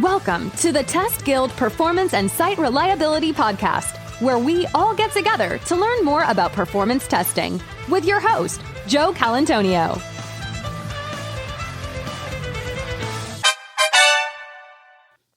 Welcome to the Test Guild Performance and Site Reliability Podcast, where we all get together to learn more about performance testing with your host, Joe Colantonio.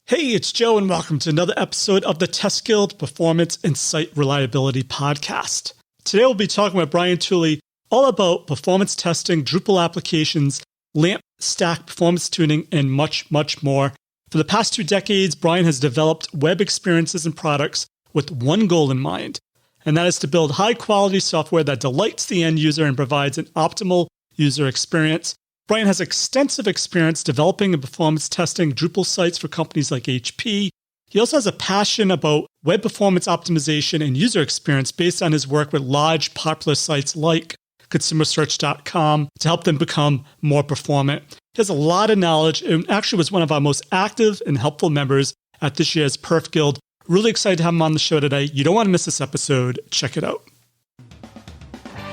Hey, it's Joe, and welcome to another episode of the Test Guild Performance and Site Reliability Podcast. Today we'll be talking with Brian Tully all about performance testing, Drupal applications, LAMP stack performance tuning, and much, much more. For the past 2 decades, Brian has developed web experiences and products with one goal in mind, and that is to build high-quality software that delights the end user and provides an optimal user experience. Brian has extensive experience developing and performance testing Drupal sites for companies like HP. He also has a passion about web performance optimization and user experience based on his work with large, popular sites like consumersearch.com to help them become more performant. He has a lot of knowledge and actually was one of our most active and helpful members at this year's Perf Guild. Really excited to have him on the show today. You don't want to miss this episode. Check it out.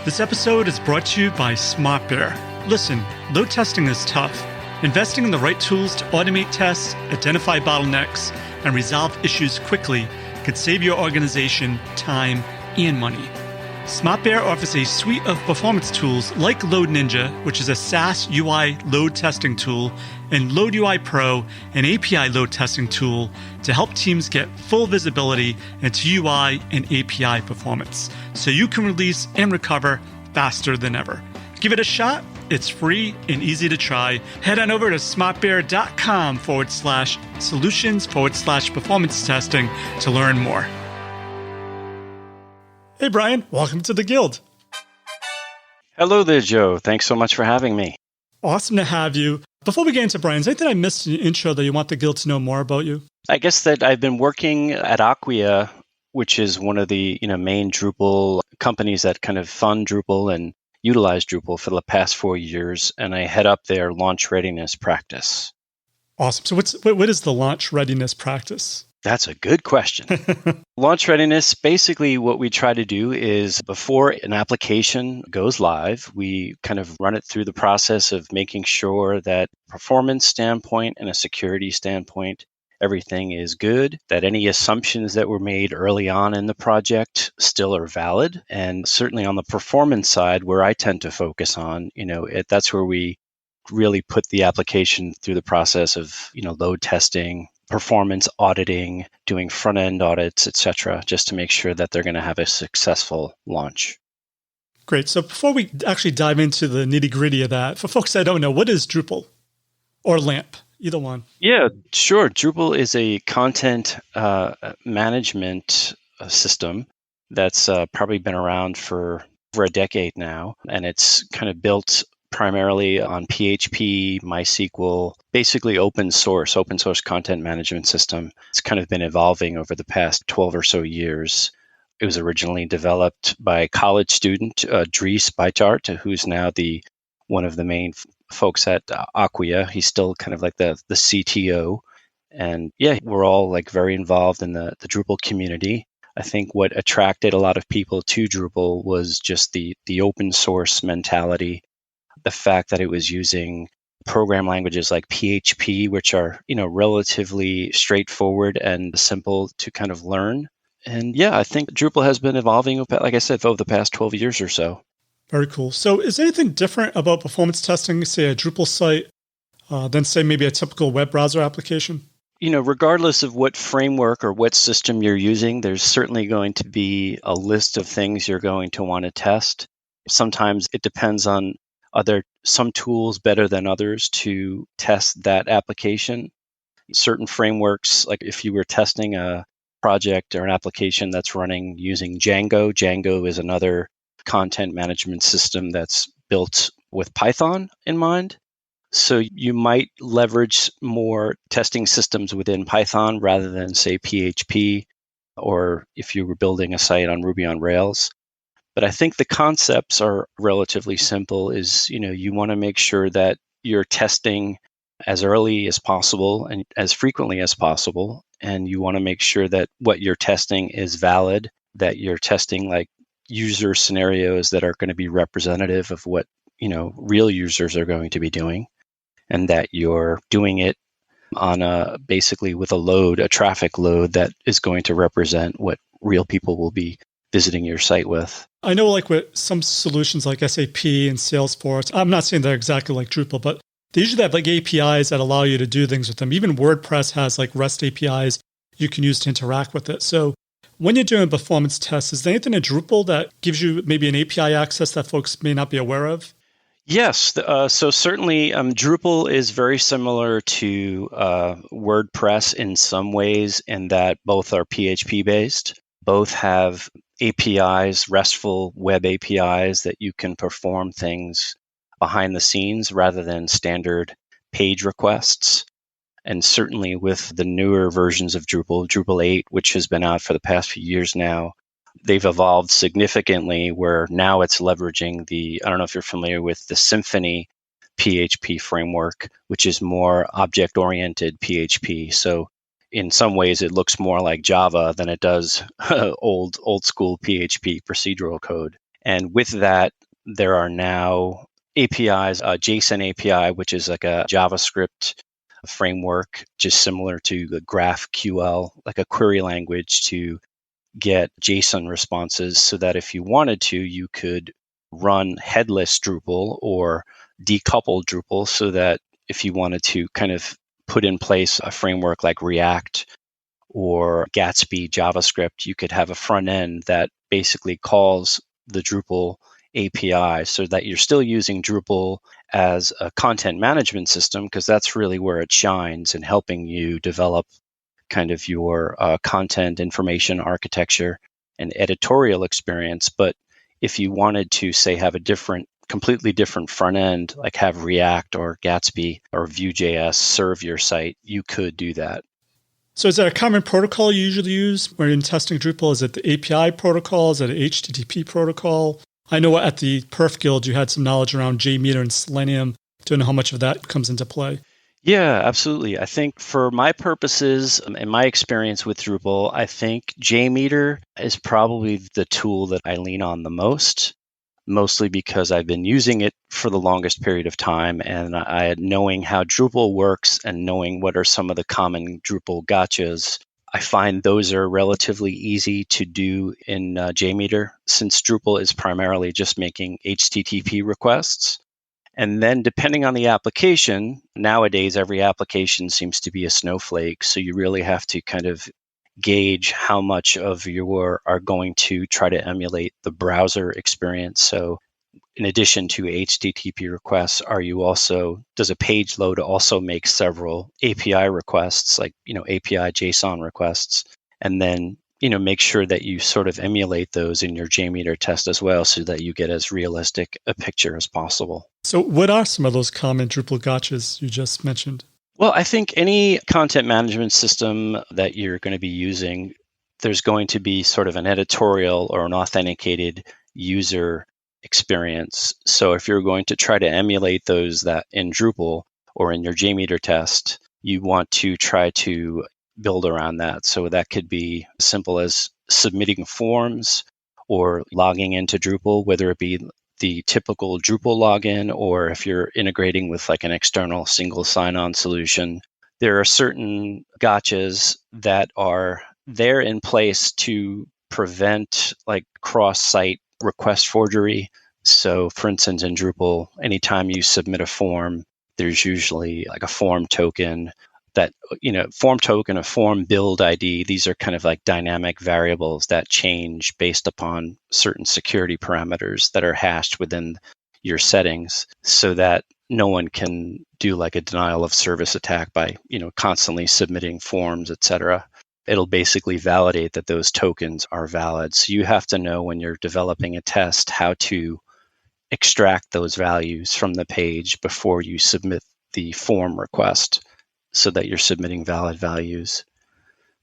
This episode is brought to you by SmartBear. Listen, load testing is tough. Investing in the right tools to automate tests, identify bottlenecks, and resolve issues quickly could save your organization time and money. SmartBear offers a suite of performance tools like Load Ninja, which is a SaaS UI load testing tool, and Load UI Pro, an API load testing tool to help teams get full visibility into UI and API performance, so you can release and recover faster than ever. Give it a shot. It's free and easy to try. Head on over to smartbear.com/solutions/performance testing to learn more. Hey, Brian, welcome to the Guild. Hello there, Joe. Thanks so much for having me. Awesome to have you. Before we get into Brian, is there anything I missed in the intro that you want the Guild to know more about you? I guess that I've been working at Acquia, which is one of the main Drupal companies that kind of fund Drupal and utilize Drupal for the past 4 years, and I head up their launch readiness practice. Awesome. So what is the launch readiness practice? That's a good question. Launch readiness, basically what we try to do is before an application goes live, we kind of run it through the process of making sure that performance standpoint and a security standpoint, everything is good, that any assumptions that were made early on in the project still are valid. And certainly on the performance side, where I tend to focus on, that's where we really put the application through the process of, load testing, performance auditing, doing front-end audits, etc., just to make sure that they're going to have a successful launch. Great. So before we actually dive into the nitty-gritty of that, for folks that don't know, what is Drupal or LAMP? Either one. Yeah, sure. Drupal is a content management system that's probably been around for over a decade now, and it's kind of built primarily on PHP, MySQL, basically open source content management system. It's kind of been evolving over the past 12 or so years. It was originally developed by a college student, Dries Bijtaert, who's now one of the main folks at Acquia. He's still kind of like the CTO. And yeah, we're all like very involved in the Drupal community. I think what attracted a lot of people to Drupal was just the open source mentality. The fact that it was using program languages like PHP, which are, relatively straightforward and simple to kind of learn. And yeah, I think Drupal has been evolving, like I said, over the past 12 years or so. Very cool. So is there anything different about performance testing, say a Drupal site, than say maybe a typical web browser application? Regardless of what framework or what system you're using, there's certainly going to be a list of things you're going to want to test. Sometimes it depends on are there some tools better than others to test that application? Certain frameworks, like if you were testing a project or an application that's running using Django is another content management system that's built with Python in mind. So you might leverage more testing systems within Python rather than, say, PHP, or if you were building a site on Ruby on Rails. But I think the concepts are relatively simple is, you want to make sure that you're testing as early as possible and as frequently as possible. And you want to make sure that what you're testing is valid, that you're testing like user scenarios that are going to be representative of what, real users are going to be doing, and that you're doing it on basically with a traffic load that is going to represent what real people will be visiting your site with. I know like with some solutions like SAP and Salesforce, I'm not saying they're exactly like Drupal, but they usually have like APIs that allow you to do things with them. Even WordPress has like REST APIs you can use to interact with it. So when you're doing performance tests, is there anything in Drupal that gives you maybe an API access that folks may not be aware of? Yes. So certainly Drupal is very similar to WordPress in some ways in that both are PHP based. Both have APIs, RESTful web APIs that you can perform things behind the scenes rather than standard page requests. And certainly with the newer versions of Drupal 8, which has been out for the past few years now, they've evolved significantly where now it's leveraging I don't know if you're familiar with the Symfony PHP framework, which is more object-oriented PHP. So in some ways, it looks more like Java than it does old school PHP procedural code. And with that, there are now APIs, Json Api, which is like a JavaScript framework, just similar to the GraphQL, like a query language to get JSON responses so that if you wanted to, you could run headless Drupal or decouple Drupal so that if you wanted to kind of put in place a framework like React or Gatsby JavaScript, you could have a front end that basically calls the Drupal API so that you're still using Drupal as a content management system, because that's really where it shines in helping you develop kind of your content information architecture and editorial experience. But if you wanted to, say, have a completely different front end, like have React or Gatsby or Vue.js serve your site, you could do that. So is there a common protocol you usually use when you're testing Drupal? Is it the API protocol? Is it an HTTP protocol? I know at the Perf Guild, you had some knowledge around JMeter and Selenium. Don't know how much of that comes into play. Yeah, absolutely. I think for my purposes and my experience with Drupal, I think JMeter is probably the tool that I lean on the most, mostly because I've been using it for the longest period of time. And knowing how Drupal works and knowing what are some of the common Drupal gotchas, I find those are relatively easy to do in JMeter, since Drupal is primarily just making HTTP requests. And then depending on the application, nowadays every application seems to be a snowflake. So you really have to kind of gauge how much of your are going to try to emulate the browser experience. So in addition to HTTP requests, does a page load also make several API requests, like, API JSON requests, and then, make sure that you sort of emulate those in your JMeter test as well so that you get as realistic a picture as possible. So what are some of those common Drupal gotchas you just mentioned? Well, I think any content management system that you're going to be using, there's going to be sort of an editorial or an authenticated user experience. So if you're going to try to emulate those that in Drupal or in your JMeter test, you want to try to build around that. So that could be as simple as submitting forms or logging into Drupal, whether it be the typical Drupal login or if you're integrating with like an external single sign-on solution. There are certain gotchas that are there in place to prevent like cross-site request forgery. So for instance, in Drupal, anytime you submit a form, there's usually like a form token a form build ID. These are kind of like dynamic variables that change based upon certain security parameters that are hashed within your settings so that no one can do like a denial of service attack by, constantly submitting forms, etc. It'll basically validate that those tokens are valid. So you have to know when you're developing a test how to extract those values from the page before you submit the form request, so that you're submitting valid values.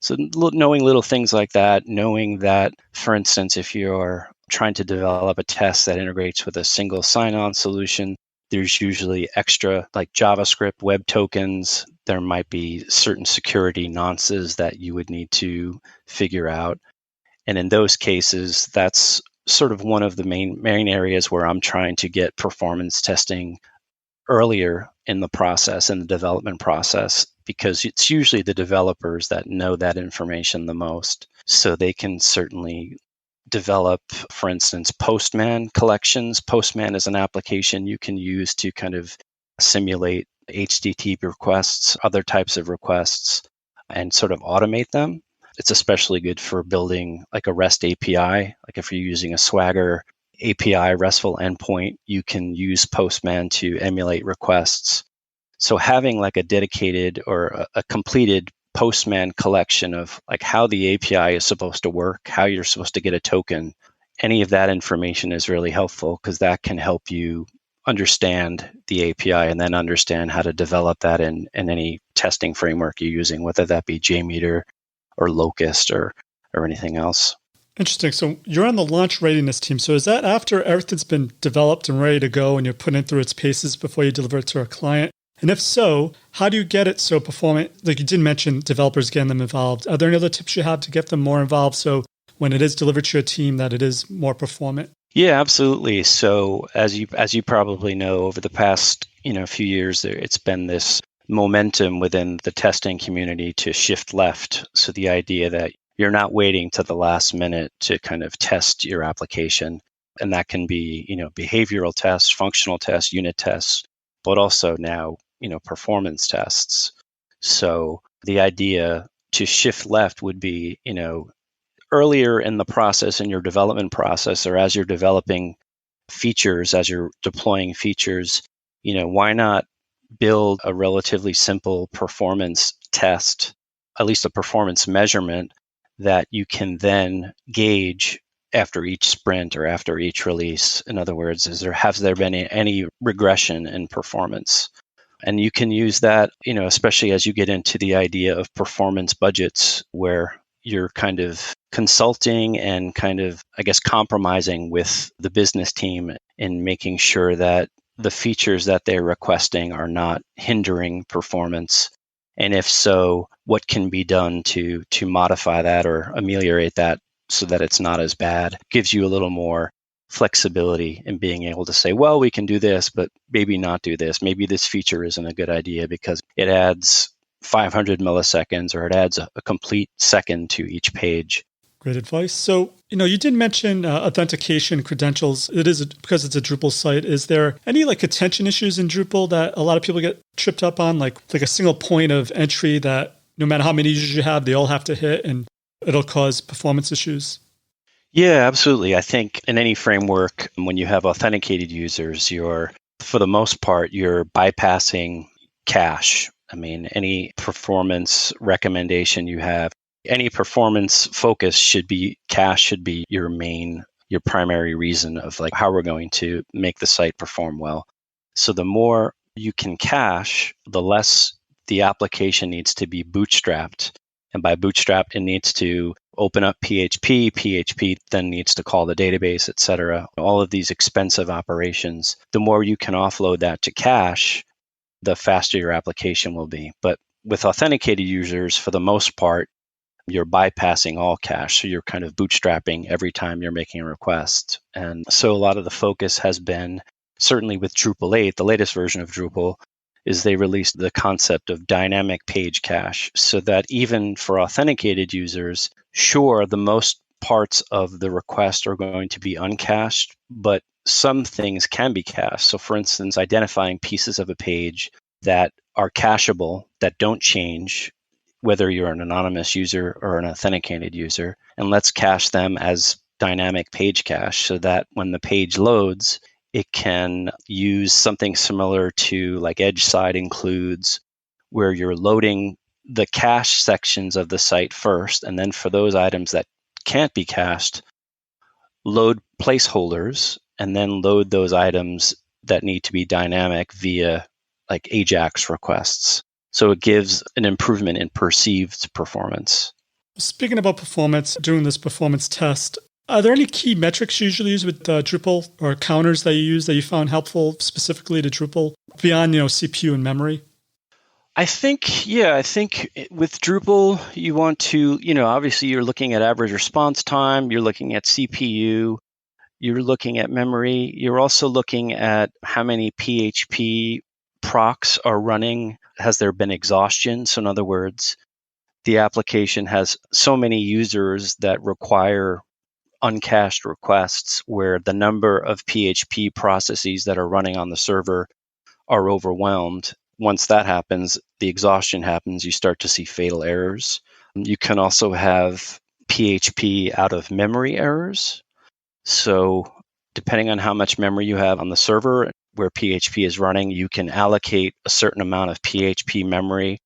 So knowing little things like that, knowing that, for instance, if you're trying to develop a test that integrates with a single sign-on solution, there's usually extra like JavaScript web tokens. There might be certain security nonces that you would need to figure out. And in those cases, that's sort of one of the main areas where I'm trying to get performance testing earlier in the process, in the development process, because it's usually the developers that know that information the most. So they can certainly develop, for instance, Postman Collections. Postman is an application you can use to kind of simulate HTTP requests, other types of requests, and sort of automate them. It's especially good for building like a REST API. Like if you're using a Swagger API RESTful endpoint, you can use Postman to emulate requests. So having like a dedicated or a completed Postman collection of like how the API is supposed to work, how you're supposed to get a token, any of that information is really helpful because that can help you understand the API and then understand how to develop that in any testing framework you're using, whether that be JMeter or Locust or anything else. Interesting. So you're on the launch readiness team. So is that after everything's been developed and ready to go and you're putting it through its paces before you deliver it to a client? And if so, how do you get it so performant? Like you did mention developers getting them involved. Are there any other tips you have to get them more involved so when it is delivered to your team that it is more performant? Yeah, absolutely. So as you probably know, over the past few years, it's been this momentum within the testing community to shift left. So the idea that you're not waiting to the last minute to kind of test your application, and that can be behavioral tests, functional tests, unit tests, but also now performance tests. So the idea to shift left would be earlier in the process, in your development process, or as you're developing features, as you're deploying features, why not build a relatively simple performance test, at least a performance measurement that you can then gauge after each sprint or after each release. In other words, has there been any regression in performance? And you can use that, especially as you get into the idea of performance budgets, where you're kind of consulting and kind of, I guess, compromising with the business team in making sure that the features that they're requesting are not hindering performance. And if so, what can be done to modify that or ameliorate that so that it's not as bad? Gives you a little more flexibility in being able to say, well, we can do this, but maybe not do this. Maybe this feature isn't a good idea because it adds 500 milliseconds or it adds a complete second to each page. Great advice. So, you did mention authentication credentials. It is because it's a Drupal site. Is there any attention issues in Drupal that a lot of people get tripped up on, like a single point of entry that no matter how many users you have, they all have to hit and it'll cause performance issues? Yeah, absolutely. I think in any framework, when you have authenticated users, for the most part, you're bypassing cache. I mean, any performance recommendation you have, any performance focus cache should be your primary reason of how we're going to make the site perform well. So the more you can cache, the less the application needs to be bootstrapped. And by bootstrap, it needs to open up PHP. PHP then needs to call the database, etc. All of these expensive operations. The more you can offload that to cache, the faster your application will be. But with authenticated users, for the most part, you're bypassing all cache. So you're kind of bootstrapping every time you're making a request. And so a lot of the focus has been, certainly with Drupal 8, the latest version of Drupal, is they released the concept of dynamic page cache so that even for authenticated users, sure, the most parts of the request are going to be uncached, but some things can be cached. So for instance, identifying pieces of a page that are cacheable, that don't change, whether you're an anonymous user or an authenticated user, and let's cache them as dynamic page cache so that when the page loads, it can use something similar to edge side includes, where you're loading the cache sections of the site first, and then for those items that can't be cached, load placeholders, and then load those items that need to be dynamic via AJAX requests. So it gives an improvement in perceived performance. Speaking about performance, doing this performance test, are there any key metrics you usually use with Drupal or counters that you use that you found helpful specifically to Drupal beyond, CPU and memory? I think with Drupal, you want to, obviously you're looking at average response time, you're looking at CPU, you're looking at memory, you're also looking at how many PHP procs are running, has there been exhaustion? So in other words, the application has so many users that require uncached requests where the number of PHP processes that are running on the server are overwhelmed. Once that happens, the exhaustion happens, you start to see fatal errors. You can also have PHP out of memory errors. So depending on how much memory you have on the server where PHP is running, you can allocate a certain amount of PHP memory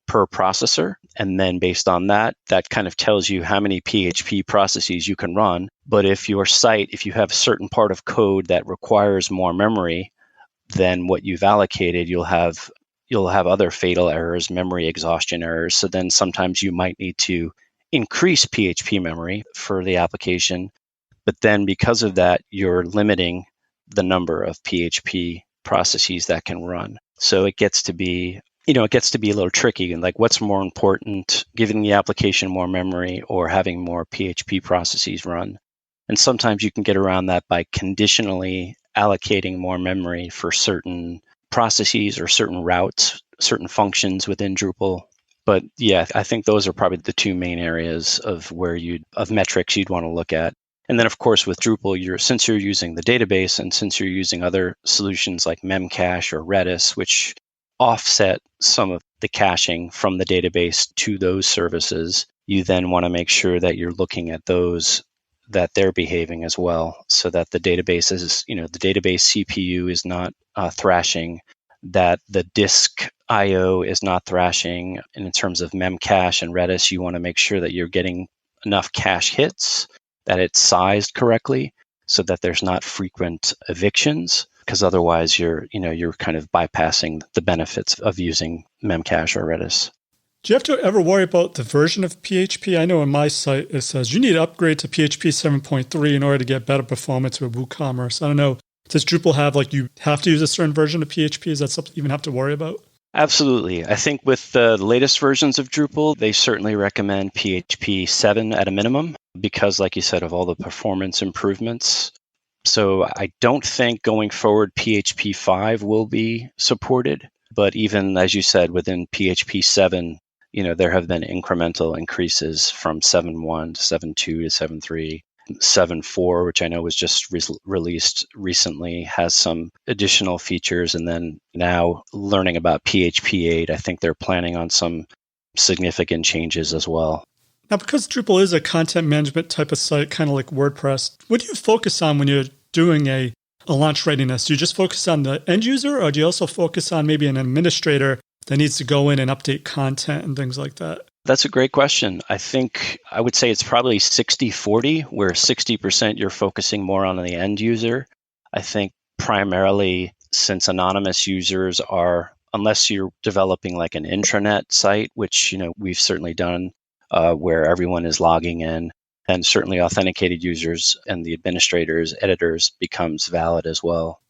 per processor. And then based on that, that kind of tells you how many PHP processes you can run. But if your site, if you have a certain part of code that requires more memory than what you've allocated, you'll have other fatal errors, memory exhaustion errors. So then sometimes you might need to increase PHP memory for the application. But then because of that, you're limiting the number of PHP processes that can run. So it gets to be a little tricky. And like, what's more important, giving the application more memory or having more PHP processes run? And sometimes you can get around that by conditionally allocating more memory for certain processes or certain routes, certain functions within Drupal. But yeah, I think those are probably the two main areas of metrics you'd want to look at. And then, of course, with Drupal, since you're using the database and since you're using other solutions like Memcache or Redis, which offset some of the caching from the database to those services, you then want to make sure that you're looking at those, that they're behaving as well, so that the database the database CPU is not thrashing, that the disk I/O is not thrashing. And in terms of Memcache and Redis, you want to make sure that you're getting enough cache hits, that it's sized correctly, so that there's not frequent evictions, because otherwise you're kind of bypassing the benefits of using Memcache or Redis. Do you have to ever worry about the version of PHP? I know on my site it says you need to upgrade to PHP 7.3 in order to get better performance with WooCommerce. I don't know. Does Drupal have you have to use a certain version of PHP? Is that something you even have to worry about? Absolutely. I think with the latest versions of Drupal, they certainly recommend PHP 7 at a minimum because, like you said, of all the performance improvements. So I don't think going forward PHP 5 will be supported. But even, as you said, within PHP 7, there have been incremental increases from 7.1 to 7.2 to 7.3. 7.4, which I know was just released recently, has some additional features. And then now learning about PHP 8, I think they're planning on some significant changes as well. Now, because Drupal is a content management type of site, kind of like WordPress, what do you focus on when you're doing a launch readiness? Do you just focus on the end user, or do you also focus on maybe an administrator that needs to go in and update content and things like that? That's a great question. I would say it's probably 60-40, where 60% you're focusing more on the end user. I think primarily since anonymous users are, unless you're developing like an intranet site, which we've certainly done, where everyone is logging in, and certainly authenticated users and the administrators, editors becomes valid as well.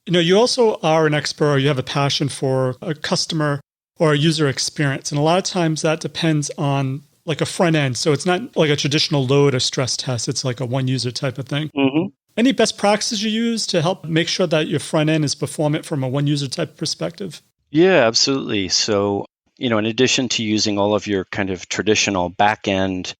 You also are an expert, or you have a passion for a customer or a user experience. And a lot of times that depends on like a front end. So it's not like a traditional load or stress test. It's like a one user type of thing. Mm-hmm. Any best practices you use to help make sure that your front end is performant from a one user type perspective? Yeah, absolutely. So, in addition to using all of your kind of traditional back-end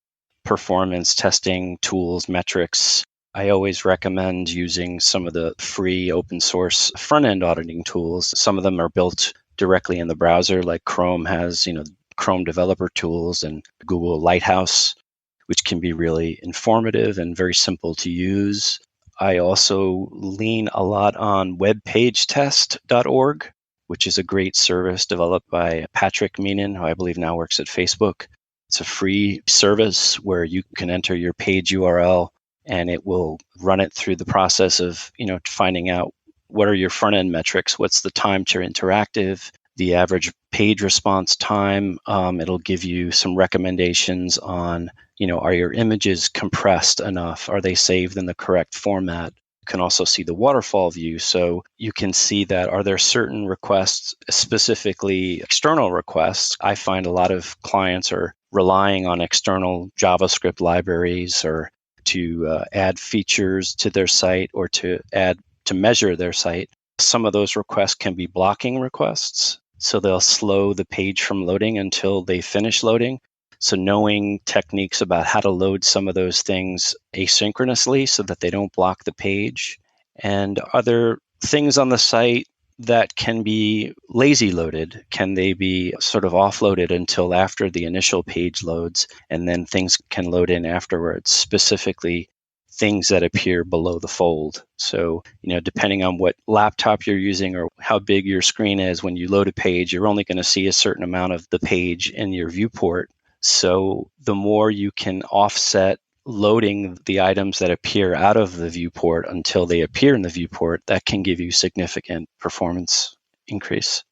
performance testing tools, metrics, I always recommend using some of the free open source front-end auditing tools. Some of them are built directly in the browser, like Chrome has, Chrome developer tools, and Google Lighthouse, which can be really informative and very simple to use. I also lean a lot on Webpagetest.org, which is a great service developed by Patrick Meenan, who I believe now works at Facebook. It's a free service where you can enter your page URL and it will run it through the process of, finding out what are your front end metrics, what's the time to interactive, the average page response time. It'll give you some recommendations on, are your images compressed enough? Are they saved in the correct format? You can also see the waterfall view. So you can see that are there certain requests, specifically external requests. I find a lot of clients are relying on external JavaScript libraries or to add features to their site or to measure their site. Some of those requests can be blocking requests. So they'll slow the page from loading until they finish loading. So knowing techniques about how to load some of those things asynchronously so that they don't block the page. And other things on the site that can be lazy loaded, can they be sort of offloaded until after the initial page loads, and then things can load in afterwards, specifically things that appear below the fold. So, depending on what laptop you're using or how big your screen is, when you load a page, you're only going to see a certain amount of the page in your viewport. So the more you can offset loading the items that appear out of the viewport until they appear in the viewport, that can give you significant performance increase.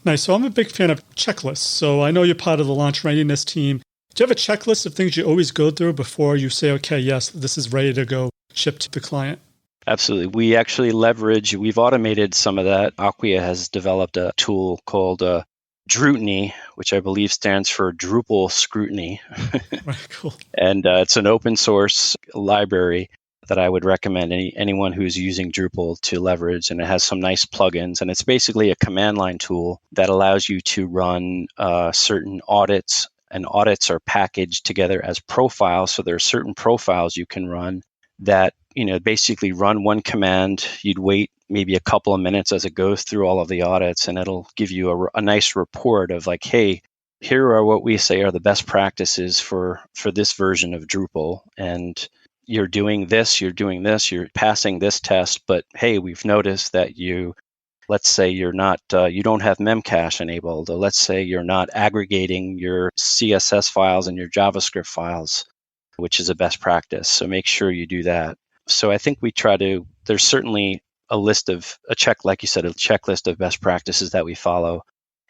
Nice. So I'm a big fan of checklists. So I know you're part of the launch readiness team. Do you have a checklist of things you always go through before you say, okay, yes, this is ready to go ship to the client? Absolutely. We actually we've automated some of that. Acquia has developed a tool called Drutiny, which I believe stands for Drupal Scrutiny. Right, cool. And it's an open source library that I would recommend anyone who's using Drupal to leverage. And it has some nice plugins. And it's basically a command line tool that allows you to run certain audits. And audits are packaged together as profiles. So there are certain profiles you can run that, basically run one command. You'd wait maybe a couple of minutes as it goes through all of the audits, and it'll give you a nice report of like, hey, here are what we say are the best practices for this version of Drupal. And you're doing this, you're passing this test, but hey, we've noticed that let's say you're not, you don't have memcache enabled, or let's say you're not aggregating your CSS files and your JavaScript files, which is a best practice. So make sure you do that. So I think there's certainly a checklist of best practices that we follow.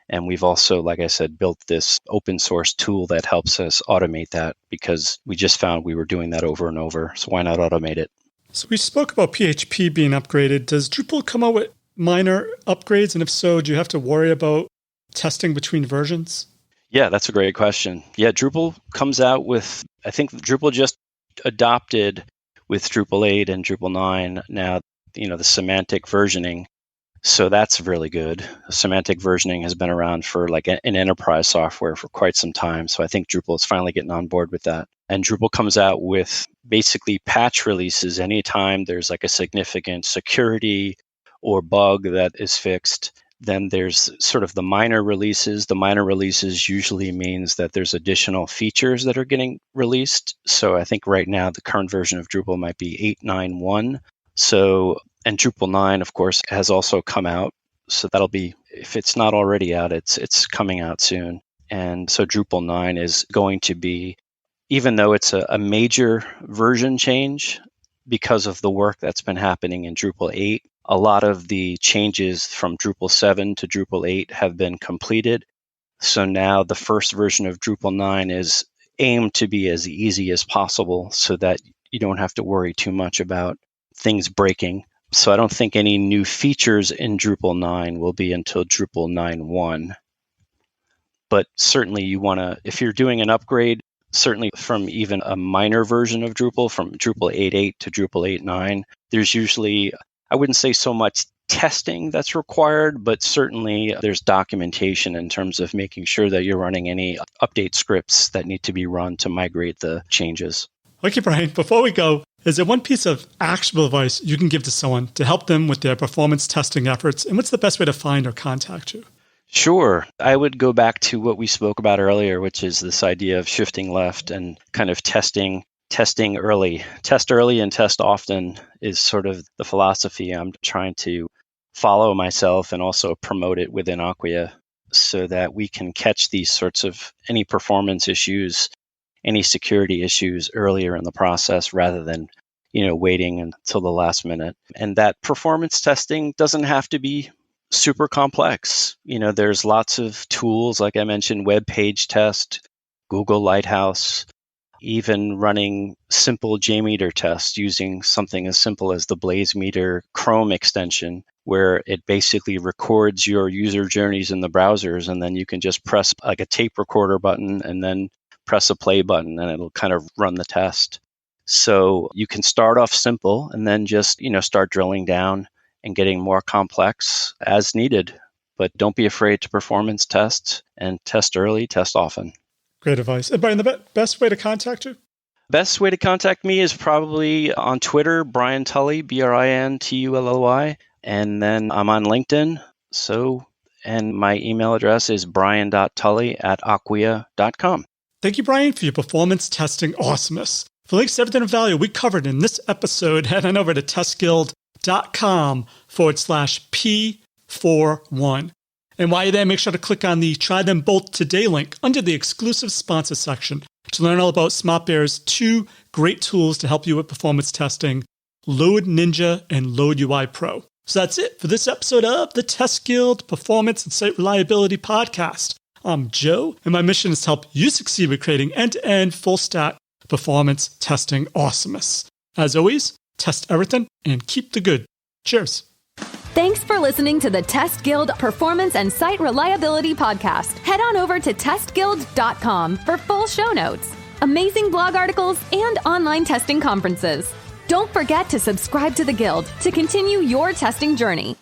And we've also, like I said, built this open source tool that helps us automate that because we just found we were doing that over and over. So why not automate it? So we spoke about PHP being upgraded. Does Drupal come out with minor upgrades? And if so, do you have to worry about testing between versions? Yeah, that's a great question. Yeah, Drupal comes out with, I think Drupal just adopted with Drupal 8 and Drupal 9 now, the semantic versioning. So that's really good. Semantic versioning has been around for like an enterprise software for quite some time. So I think Drupal is finally getting on board with that. And Drupal comes out with basically patch releases anytime there's like a significant security or bug that is fixed. Then there's sort of the minor releases. The minor releases usually means that there's additional features that are getting released. So I think right now the current version of Drupal might be 8.9.1. And Drupal 9, of course, has also come out. So that'll be, if it's not already out, it's coming out soon. And so Drupal 9 is going to be, even though it's a major version change because of the work that's been happening in Drupal 8, a lot of the changes from Drupal 7 to Drupal 8 have been completed. So now the first version of Drupal 9 is aimed to be as easy as possible so that you don't have to worry too much about things breaking. So I don't think any new features in Drupal 9 will be until Drupal 9.1. But certainly you want to, if you're doing an upgrade, certainly from even a minor version of Drupal, from Drupal 8.8 to Drupal 8.9, there's usually, I wouldn't say so much testing that's required, but certainly there's documentation in terms of making sure that you're running any update scripts that need to be run to migrate the changes. Okay, Brian, before we go, is there one piece of actionable advice you can give to someone to help them with their performance testing efforts? And what's the best way to find or contact you? Sure. I would go back to what we spoke about earlier, which is this idea of shifting left and kind of testing early. Test early and test often is sort of the philosophy I'm trying to follow myself and also promote it within Acquia so that we can catch these sorts of any performance issues, any security issues earlier in the process rather than, waiting until the last minute. And that performance testing doesn't have to be super complex. There's lots of tools, like I mentioned, Webpagetest, Google Lighthouse, even running simple JMeter tests using something as simple as the BlazeMeter Chrome extension, where it basically records your user journeys in the browsers, and then you can just press like a tape recorder button and then press a play button, and it'll kind of run the test. So you can start off simple and then just, start drilling down and getting more complex as needed. But don't be afraid to performance test and test early, test often. Great advice. And Brian, the best way to contact you? Best way to contact me is probably on Twitter, Brian Tully, BRINTULLY. And then I'm on LinkedIn. And my email address is brian.tully@acquia.com. Thank you, Brian, for your performance testing awesomeness. For links to everything of value we covered in this episode, head on over to testguild.com/P41. And while you're there, make sure to click on the Try Them Both Today link under the exclusive sponsor section to learn all about SmartBear's 2 great tools to help you with performance testing, Load Ninja and Load UI Pro. So that's it for this episode of the Test Guild Performance and Site Reliability Podcast. I'm Joe, and my mission is to help you succeed with creating end-to-end full-stack performance testing awesomeness. As always, test everything and keep the good. Cheers. Thanks for listening to the Test Guild Performance and Site Reliability Podcast. Head on over to testguild.com for full show notes, amazing blog articles, and online testing conferences. Don't forget to subscribe to the Guild to continue your testing journey.